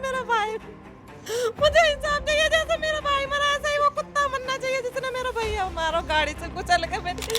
मेरा भाई, मुझे इंसाफ चाहिए। जैसे मेरा भाई मरा ऐसे ही वो कुत्ता मरना चाहिए जिसने मेरा भैया मारो गाड़ी से कुचल के। मेरे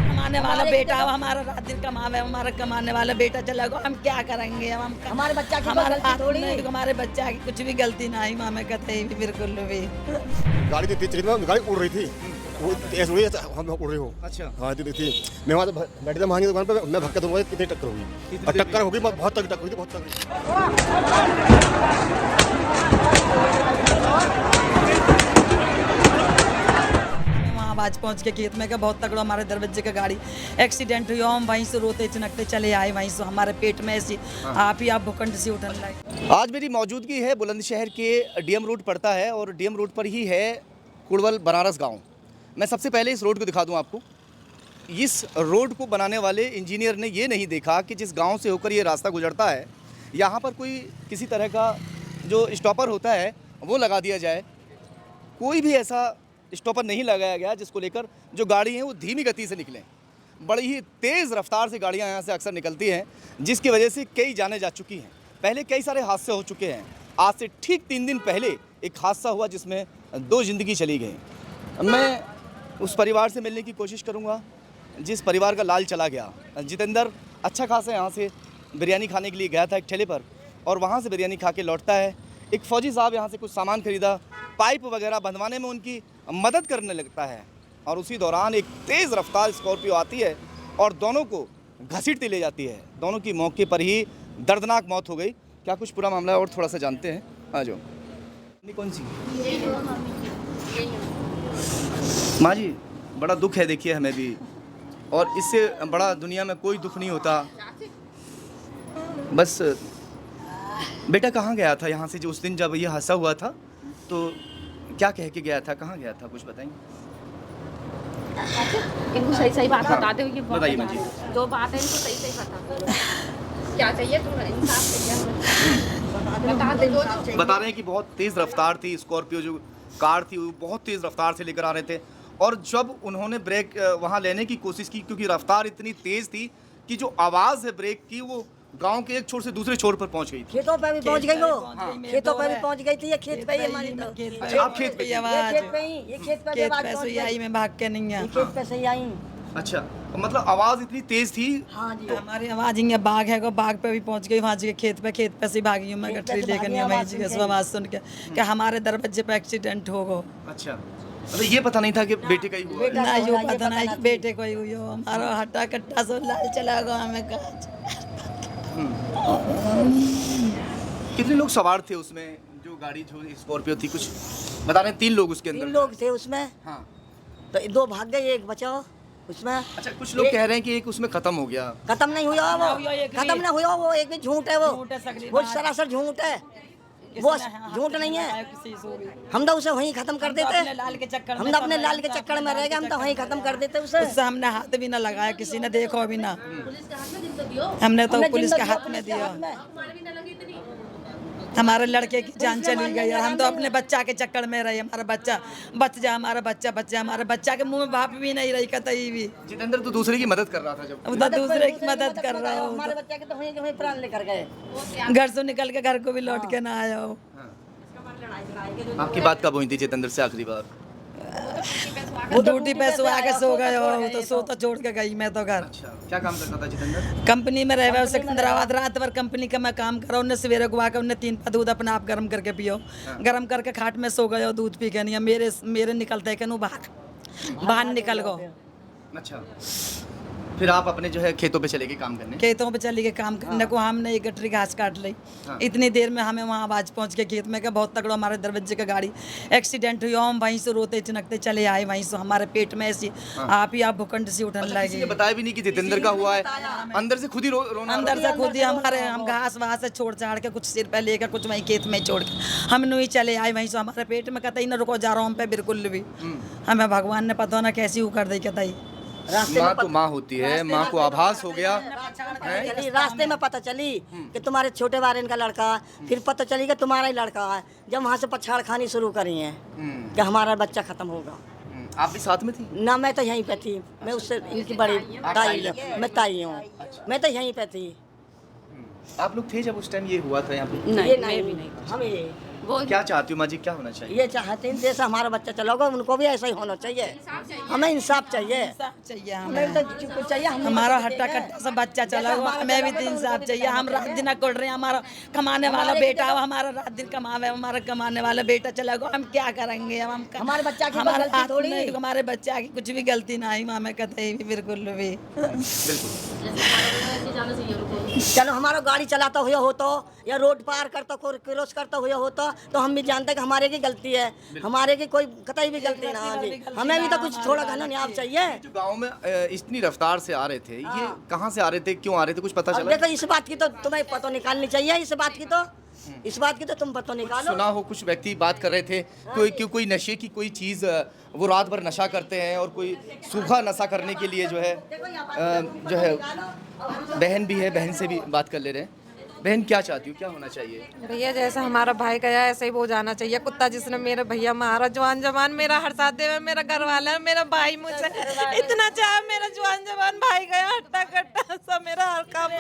कमाने वाला बेटा, हमारा रात दिन कमावे, हमारा कमाने वाला बेटा चला गया, हम क्या करेंगे? हम हमारे बच्चा की हमारे गलती थोड़ी है। हमारे बच्चा की कुछ भी गलती नहीं, मामे कहते ही बिल्कुल भी। गाड़ी थी तेज में, गाड़ी उड़ रही थी, वो तेज उड़ी, हम उड़ रही हो। अच्छा। हाँ थी मैं वहाँ से बैठे थे महानी दुकान पे, मैं भक्का दूंगा कितनी टक्कर होगी, और टक्कर होगी बहुत तगड़ी टक्कर हुई थी, बहुत तगड़ी। वहाँ आज पहुँच के खेत में का बहुत तगड़ा हमारे दरवाजे का गाड़ी एक्सीडेंट हुई, हम वहीं से रोते चिनकते चले आए, वहीं से हमारे पेट में ऐसी आप भूखंड से उठने लगे। आज मेरी मौजूदगी है बुलंदशहर के डीएम रोड पड़ता है और डीएम रोड पर ही है कुड़वल बनारस गांव। मैं सबसे पहले इस रोड को दिखा दूं आपको। इस रोड को बनाने वाले इंजीनियर ने ये नहीं देखा कि जिस गांव से होकर ये रास्ता गुजरता है यहाँ पर कोई किसी तरह का जो स्टॉपर होता है वो लगा दिया जाए। कोई भी ऐसा स्टॉपर नहीं लगाया गया जिसको लेकर जो गाड़ी हैं वो धीमी गति से निकलें। बड़ी ही तेज़ रफ्तार से गाड़ियाँ यहाँ से अक्सर निकलती हैं जिसकी वजह से कई जानें जा चुकी हैं। पहले कई सारे हादसे हो चुके हैं। आज से ठीक 3 दिन पहले एक हादसा हुआ जिसमें 2 ज़िंदगी चली गई। मैं उस परिवार से मिलने की कोशिश करूँगा जिस परिवार का लाल चला गया। जितेंद्र अच्छा खासा यहाँ से बिरयानी खाने के लिए गया था एक ठेले पर और वहाँ से बिरयानी खा के लौटता है। एक फ़ौजी साहब यहाँ से कुछ सामान खरीदा, पाइप वगैरह बंधवाने में उनकी मदद करने लगता है और उसी दौरान एक तेज़ रफ्तार स्कॉर्पियो आती है और दोनों को घसीटती ले जाती है। दोनों की मौके पर ही दर्दनाक मौत हो गई। क्या कुछ पूरा मामला है और थोड़ा सा जानते हैं। आ जाओ। कौन सी माँ जी, बड़ा दुख है देखिए हमें भी, और इससे बड़ा दुनिया में कोई दुख नहीं होता। बस बेटा कहाँ गया था यहाँ से जो उस दिन जब ये हादसा हुआ था, तो क्या कह के गया था, कहाँ गया था, कुछ बताएंगे? इनको सही सही बात बता दो। ये बताइए मुझे। जो बात है इनको सही सही बता क्या चाहिए तुम्हें, इंसाफ चाहिए बता दो। बता रहे हैं कि बहुत तेज़ रफ्तार थी, स्कॉर्पियो जो कार थी वो बहुत तेज़ रफ्तार से लेकर आ रहे थे और जब उन्होंने ब्रेक वहाँ लेने की कोशिश की क्योंकि रफ्तार इतनी तेज़ थी कि जो आवाज़ है ब्रेक की वो गांव के एक छोर से दूसरे छोर पर पहुंच गई थी। खेतों पे भी पहुंच गई वो, खेतों पे भी पहुंच गई थी। ये खेत पे ही हमारी तो अच्छा, आप खेत पे ये खेत पे ही, ये खेत पे भी आवाज पहुंच से आई, मैं भाग के नहीं है। गई। खेत पे से ही आई। अच्छा, तो मतलब आवाज़ इतनी तेज़ थी। हाँ जी। हमारी आवाज हिंगे बाघ है को बाघ पे भी पहुंच गई, वहाँ जी खेत पे से भागी हूँ मैं, गठरी लेकर नहीं वहीं जी के आवाज सुन के कि हमारे दरवाजे पे एक्सीडेंट हो गो। अच्छा, मतलब ये पता नहीं था कि बेटे का ही हुआ है। ना यो पता नहीं कि बेटे को ही हुई हो। हमारा हट्टा कट्टा सो लाल चला गया हमें काज। कितने लोग सवार थे उसमें, जो गाड़ी जो स्कॉर्पियो थी, कुछ बता रहे हैं? 3 लोग उसके अंदर। 3 लोग थे उसमें, हाँ। तो 2 भाग गए, एक बचा उसमें। अच्छा, कुछ लोग कह रहे हैं कि एक उसमें खत्म हो गया। खत्म नहीं हुआ वो, खत्म नहीं हुआ वो, एक भी झूठ है वो सरासर झूठ है, वो झूठ नहीं है। हम तो उसे वहीं खत्म कर देते, हम तो अपने लाल के चक्कर में रह गए, हम तो वहीं खत्म कर देते उसे। उससे हमने हाथ भी ना लगाया, किसी ने देखो भी ना, हमने तो पुलिस के हाथ में दिया। हमारे लड़के की जान चली गई और हम तो अपने बच्चा के चक्कर में रहे। हमारा बच्चा बच जा, हमारा बच्चा हमारे बच्चा के मुंह में भाप भी नहीं रही कतई भी। जितेंद्र तो दूसरे की मदद कर रहा था, जब उधर दूसरे की मदद कर रहा हो, हमारे बच्चे के तो वहीं प्राण लेकर गए। घर से निकल के घर को भी लौट के ना आया हो। आपकी बात कब हुई थी जितेंद्र से आखिरी बार? वो ड्यूटी पे सो आके सो गए हो, तो सो तो छोड़ के गई मैं तो घर। अच्छा, क्या काम करता था जितेंद्र? कंपनी में रहे सिकंदराबाद, रात भर कंपनी का मैं काम करा। उन्हें सवेरे को आकर उन्हें 3 दूध अपने आप गर्म करके पियो, गर्म करके खाट में सो गए हो, दूध पी के नहीं। मेरे निकलते के बाहर निकल गो। अच्छा, फिर आप अपने जो है खेतों पे चले गए काम करने? खेतों पे चली गए काम करने को। हमने एक गठरी घास काट ली। इतनी देर में हमें वहाँ आवाज पहुँच के खेत में का बहुत तगड़ा हमारे दरवाजे का गाड़ी एक्सीडेंट हुई, हम वहीं से रोते चिनकते चले आए, वहीं से हमारे पेट में ऐसी आप भूखंड से उठने किसी लगे। ने बताया भी नहीं कि जितेंद्र का हुआ है? अंदर से खुद ही रोना? अंदर से खुद ही हम घास वहाँ से छोड़ छाड़ के कुछ सिर पे लेकर कुछ वहीं खेत में छोड़ के हम नहीं चले आए, वहीं से हमारे पेट में कतई न रुको जा रहा हूँ हम पे बिल्कुल भी। हमें भगवान ने पता ना कैसी कर दी कतई। माँ तो माँ होती है, माँ को आभास हो गया। रास्ते में पता चली कि तुम्हारे छोटे बारे का लड़का, फिर पता चली कि तुम्हारा ही लड़का है। जब वहाँ से पछाड़ खानी शुरू करी है कि हमारा बच्चा खत्म होगा। आप भी साथ में थी? ना मैं तो यहीं पे थी, मैं उससे इनकी बड़ी ताई, मैं ताई हूँ, मैं तो यहीं पे थी। आप लोग थे जब उस टाइम ये हुआ था यहाँ पे? ये नहीं, हम ये क्या चाहती हो माँ जी, क्या होना चाहिए? ये चाहते हैं जैसा हमारा बच्चा चला होगा उनको भी ऐसा ही होना चाहिए। हमें इंसाफ चाहिए, चाहिए हमें तो कुछ चाहिए। हमारा हट्टा कट्टा सब बच्चा चला हुआ, हमें भी तो इंसाफ चाहिए। हम रात दिन कोड़ रहे हैं, हमारा कमाने वाला बेटा, हमारा रात दिन कमावे, हमारा कमाने वाला बेटा चला गया, हम क्या करेंगे? हम हमारे बच्चा की हमारे गलती थोड़ी, हमारे बच्चा की कुछ भी गलती नहीं, हमें कतई भी बिल्कुल भी। चलो हमारा गाड़ी चलाता हुआ हो तो या रोड पार करता क्रॉस करता हुआ होता तो हम भी जानते हैं कि हमारे की गलती है, हमारे की कोई कतई भी गलती ना जी। हमें भी तो कुछ थोड़ा घना न्याय चाहिए। जो गांव में इतनी रफ्तार से आ रहे थे, ये कहाँ से आ रहे थे, क्यों आ रहे थे, कुछ पता अब चला? देखो इस बात की तो तुम्हें पता निकालनी चाहिए, इस बात की तो तुम पता निकालो। सुना हो कुछ व्यक्ति बात कर रहे थे कोई नशे की कोई चीज़, वो रात भर नशा करते हैं और कोई सूखा नशा करने के लिए जो है बहन भी है, बहन से भी बात कर ले रहे हैं। बहन क्या चाहती हो, क्या होना चाहिए? भैया जैसा हमारा भाई गया ऐसे ही वो जाना चाहिए। कुत्ता जिसने मेरे भैया मारा, जवान जवान मेरा हर साथ दे, मेरा घर वाला है, मेरा भाई मुझसे इतना चाह, मेरा जवान जवान भाई गया हट्टा कट्टा सब मेरा हर काम।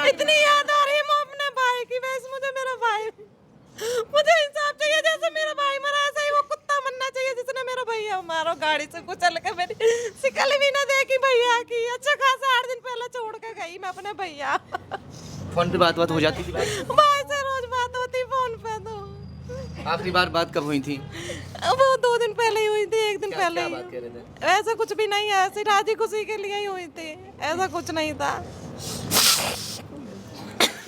इतनी याद आ रही है अपने भाई की, वैसे मुझे मेरा भाई, मुझे इंसाफ चाहिए। जैसे मेरा भाई मरा ऐसा ही वो कुत्ता मरना चाहिए जिसने मेरा भैया मारो, गाड़ी से कुचल के मेरी शिकल भी ना देखी भैया की। अच्छा खासा 8 दिन पहले छोड़ के गई मैं अपने भैया। फोन पे बात हो जाती थी भाई से रोज बात होती फोन पे। तो आखिरी बार बात कब हुई थी? वो 2 दिन पहले ही हुई थी, 1 दिन पहले क्या ही। बात कह रहे थे? ऐसा कुछ भी नहीं है, ऐसी राजी खुशी के लिए ही हुई थी, ऐसा कुछ नहीं था।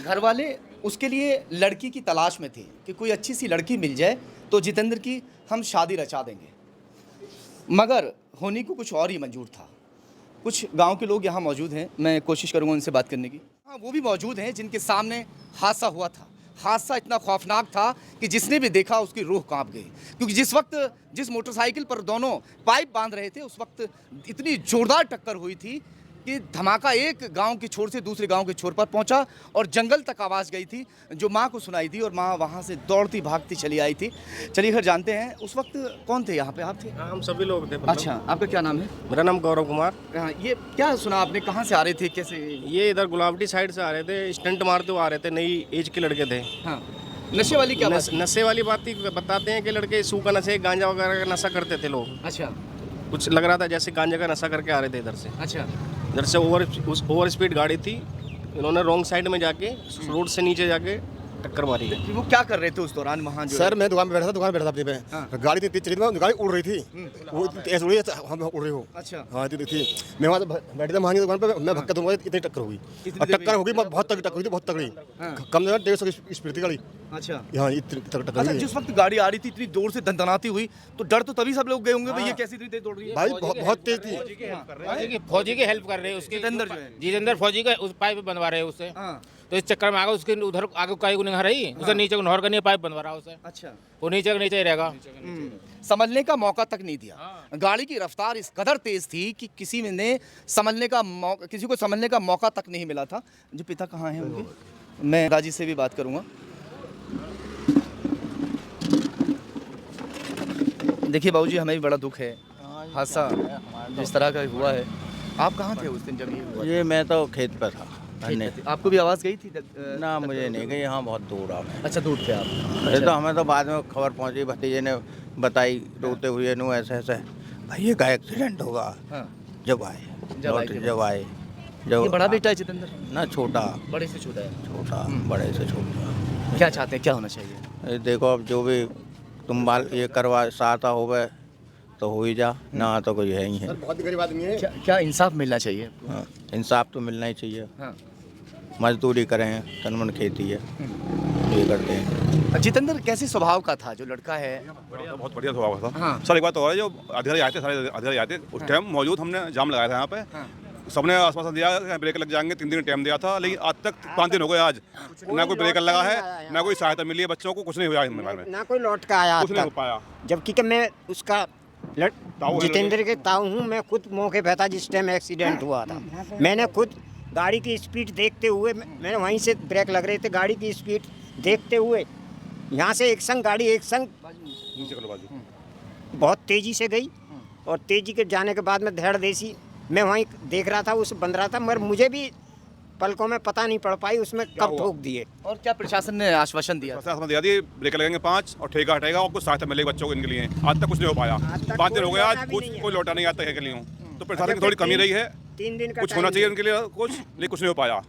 घर वाले उसके लिए लड़की की तलाश में थे कि कोई अच्छी सी लड़की मिल जाए तो जितेंद्र की हम शादी रचा देंगे, मगर होनी को कुछ और ही मंजूर था। कुछ गांव के लोग यहाँ मौजूद हैं, मैं कोशिश करूँगा उनसे बात करने की। हाँ, वो भी मौजूद हैं जिनके सामने हादसा हुआ था। हादसा इतना खौफनाक था कि जिसने भी देखा उसकी रूह कांप गई, क्योंकि जिस मोटरसाइकिल पर दोनों पाइप बांध रहे थे उस वक्त इतनी जोरदार टक्कर हुई थी कि धमाका एक गांव के छोर से दूसरे गांव के छोर पर पहुंचा और जंगल तक आवाज़ गई थी जो माँ को सुनाई थी, और माँ वहां से दौड़ती भागती चली आई थी। चलिए घर जानते हैं उस वक्त कौन थे यहाँ पे, आप थे? हम सभी लोग थे। अच्छा, आपका क्या नाम है? मेरा नाम गौरव कुमार। ये क्या सुना आपने, कहाँ से आ रहे थे, कैसे? ये इधर गुलावटी साइड से आ रहे थे, स्टंट मारते हुए आ रहे थे, नई एज के लड़के थे। हाँ, नशे वाली क्या बात? नशे वाली बात ही बताते हैं कि लड़के सूखा नशे, गांजा वगैरह का नशा करते थे लोग। अच्छा, कुछ लग रहा था जैसे गांजा का नशा करके आ रहे थे इधर से। अच्छा, इधर से ओवर स्पीड गाड़ी थी, इन्होंने रॉन्ग साइड में जाके रोड से नीचे जाके टक्कर मारी है। कि वो क्या कर रहे थे उस दौरान वहाँ? जो सर मैं दुकान पे बैठा था, अपनी पे। हाँ। गाड़ी तेज चली थी, गाड़ी उड़ रही थी, वो ऐसे उड़ रही है, हम उड़ रही हो। अच्छा, हाँ थी, मैं वहाँ बैठा था महानी दुकान पे, मैं भक्का दूंगा, इतनी टक्कर हुई। और टक्कर होगी बहुत तगड़ी टक्कर हुई थी, बहुत तगड़ी, कम से कम 150 की स्पीड थी गाड़ी। अच्छा, यहाँ इतनी टक्कर अच्छा, हुई। जिस वक्त गाड़ी आ रही थी इतनी दूर से दंदनाती हुई तो डर तो तभी सब लोग गए होंगे, भाई ये कैसी इतनी तेज दौड़ रही है? भाई बहुत तेज थी। फौजी की हेल्प कर रहे हैं उसके, जितेंद्र जो है। जितेंद्र फौजी का उस पाइप बनवा रहे हैं उससे। हाँ, तो इस चक्कर में आगे उसके उधर आगे कहीं को नहीं रही, उसे नीचे को नहर करनी पाइप बनवा रहा है उसे, अच्छा, वो नीचे के नीचे ही रहेगा। संभलने का मौका तक नहीं दिया। गाड़ी की रफ्तार इस कदर तेज थी कि किसी को संभलने का मौका तक नहीं मिला था। जो पिता कहाँ हैं उनके, मैं दादी से भी बात करूंगा। देखिए बाबूजी, हमें भी बड़ा दुख है, हादसा जिस तरह का हुआ है। आप कहाँ थे उस दिन जब ये हुआ? ये मैं तो खेत पर था। आपको भी आवाज़ गई थी? ना मुझे नहीं गई, यहाँ बहुत दूर आ। अच्छा, दूर थे आप? ये तो हमें तो बाद में खबर पहुंची, भतीजे ने बताई रोते हुए, नु ऐसे ऐसे भैया का एक्सीडेंट होगा। हाँ। जब आए ये बड़ा बेटा है जितेंद्र? ना छोटा, बड़े से छोटा है। छोटा बड़े से छोटा। क्या चाहते हैं, क्या होना चाहिए? ये देखो अब जो भी तुम बाल ये करवा सहायता होवे तो हो ही जा, ना तो कोई है ही है। बहुत गरीब आदमी है। क्या इंसाफ मिलना चाहिए? हाँ, इंसाफ तो मिलना ही चाहिए। हाँ। मजदूरी करें, तनमन खेती है, ये करते हैं। जितेंद्र कैसे स्वभाव का था जो लड़का है? बहुत बढ़िया स्वभाव का था। हाँ। सर एक बात और है, जो अधिकारी आए थे, सारे अधिकारी आए थे उस टाइम मौजूद, हमने जाम लगाया था यहाँ पे। हाँ। सबने आसपास दिया ब्रेक लग जाएंगे, 3 दिन टाइम दिया था, लेकिन आज तक 5 दिन हो गए, आज ना कोई ब्रेक लगा है, ना कोई सहायता मिली है, बच्चों को कुछ नहीं हुआ में, ना कोई लौट का आया, कुछ नहीं हो पाया। जबकि कि मैं उसका जितेंद्र के ताऊ हूँ, मैं खुद मौके पे था जिस टाइम एक्सीडेंट हुआ था। मैंने खुद गाड़ी की स्पीड देखते हुए, मैंने वहीं से ब्रेक लग रहे थे, गाड़ी की स्पीड देखते हुए यहाँ से एक संग गाड़ी बहुत तेजी से गई और तेजी के जाने के बाद में धैड़ देसी मैं वहीं देख रहा था, उस बन रहा था, मगर मुझे भी पलकों में पता नहीं पड़ पाई उसमें कब ठोक दिए। और क्या प्रशासन ने आश्वासन दिया? प्रशासन दिया दिए ब्रेक लगेंगे 5 और ठेका हटेगा और कुछ सहायता मिलेगी बच्चों को इनके लिए। आज तक कुछ नहीं हो पाया, 5 दिन हो गए, आज कुछ कोई लौटा नहीं आता है के लिए। तो प्रशासन की थोड़ी कमी रही है, 3 दिन का कुछ होना चाहिए उनके लिए कुछ, लेकिन कुछ नहीं हो पाया।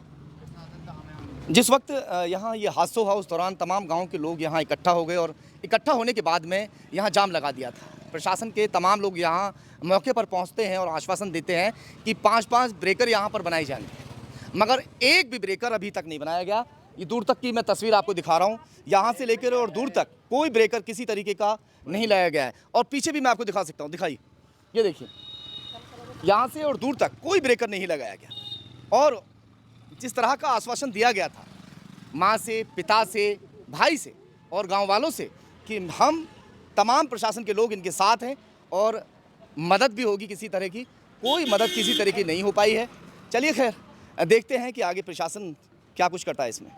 जिस वक्त यहाँ ये हादसा हुआ उस दौरान तमाम गांव के लोग यहाँ इकट्ठा हो गए और इकट्ठा होने के बाद में यहाँ जाम लगा दिया था। प्रशासन के तमाम लोग यहाँ मौके पर पहुँचते हैं और आश्वासन देते हैं कि 5-5 ब्रेकर यहाँ पर बनाए जाएंगे, मगर एक भी ब्रेकर अभी तक नहीं बनाया गया। ये दूर तक की मैं तस्वीर आपको दिखा रहा हूँ, यहाँ से लेकर और दूर तक कोई ब्रेकर किसी तरीके का नहीं लगाया गया है। और पीछे भी मैं आपको दिखा सकता हूँ, दिखाइए, ये देखिए, यहाँ से और दूर तक कोई ब्रेकर नहीं लगाया गया। और जिस तरह का आश्वासन दिया गया था माँ से, पिता से, भाई से और गांव वालों से कि हम तमाम प्रशासन के लोग इनके साथ हैं और मदद भी होगी किसी तरह की, कोई मदद किसी तरह की नहीं हो पाई है। चलिए खैर देखते हैं कि आगे प्रशासन क्या कुछ करता है इसमें।